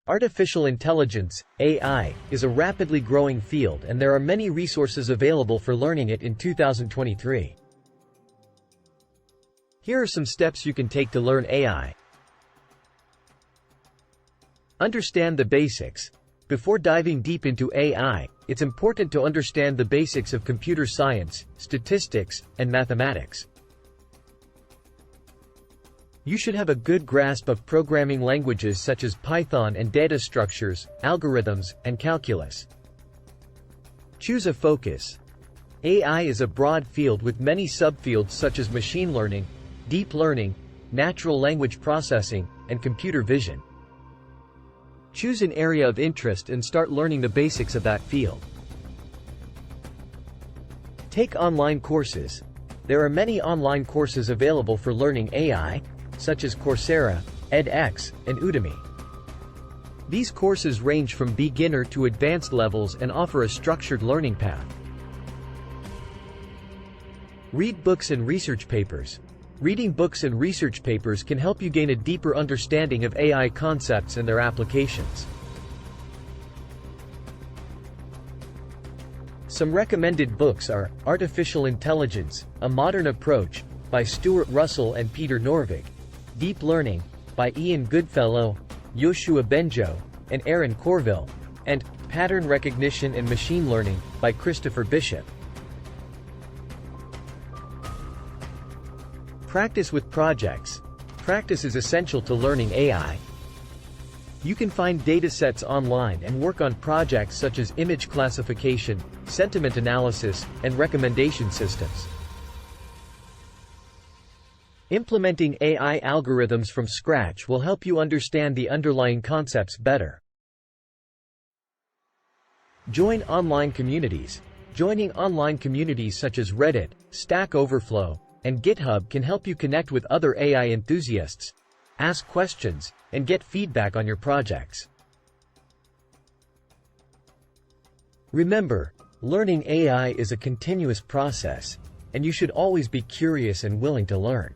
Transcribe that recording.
Artificial intelligence, AI, is a rapidly growing field and there are many resources available for learning it in 2023. Here are some steps you can take to learn AI. Understand the basics. Before diving deep into AI, it's important to understand the basics of computer science, statistics, and mathematics. You should have a good grasp of programming languages such as Python and data structures, algorithms, and calculus. Choose a focus. AI is a broad field with many subfields such as machine learning, deep learning, natural language processing, and computer vision. Choose an area of interest and start learning the basics of that field. Take online courses. There are many online courses available for learning AI, such as Coursera, edX, and Udemy. These courses range from beginner to advanced levels and offer a structured learning path. Read books and research papers. Reading books and research papers can help you gain a deeper understanding of AI concepts and their applications. Some recommended books are Artificial Intelligence, A Modern Approach, by Stuart Russell and Peter Norvig, Deep Learning, by Ian Goodfellow, Yoshua Benjo, and Aaron Corville, and Pattern Recognition and Machine Learning, by Christopher Bishop. Practice with projects. Practice is essential to learning AI. You can find datasets online and work on projects such as image classification, sentiment analysis, and recommendation systems. Implementing AI algorithms from scratch will help you understand the underlying concepts better. Join online communities. Joining online communities such as Reddit, Stack Overflow, and GitHub can help you connect with other AI enthusiasts, ask questions, and get feedback on your projects. Remember, learning AI is a continuous process, and you should always be curious and willing to learn.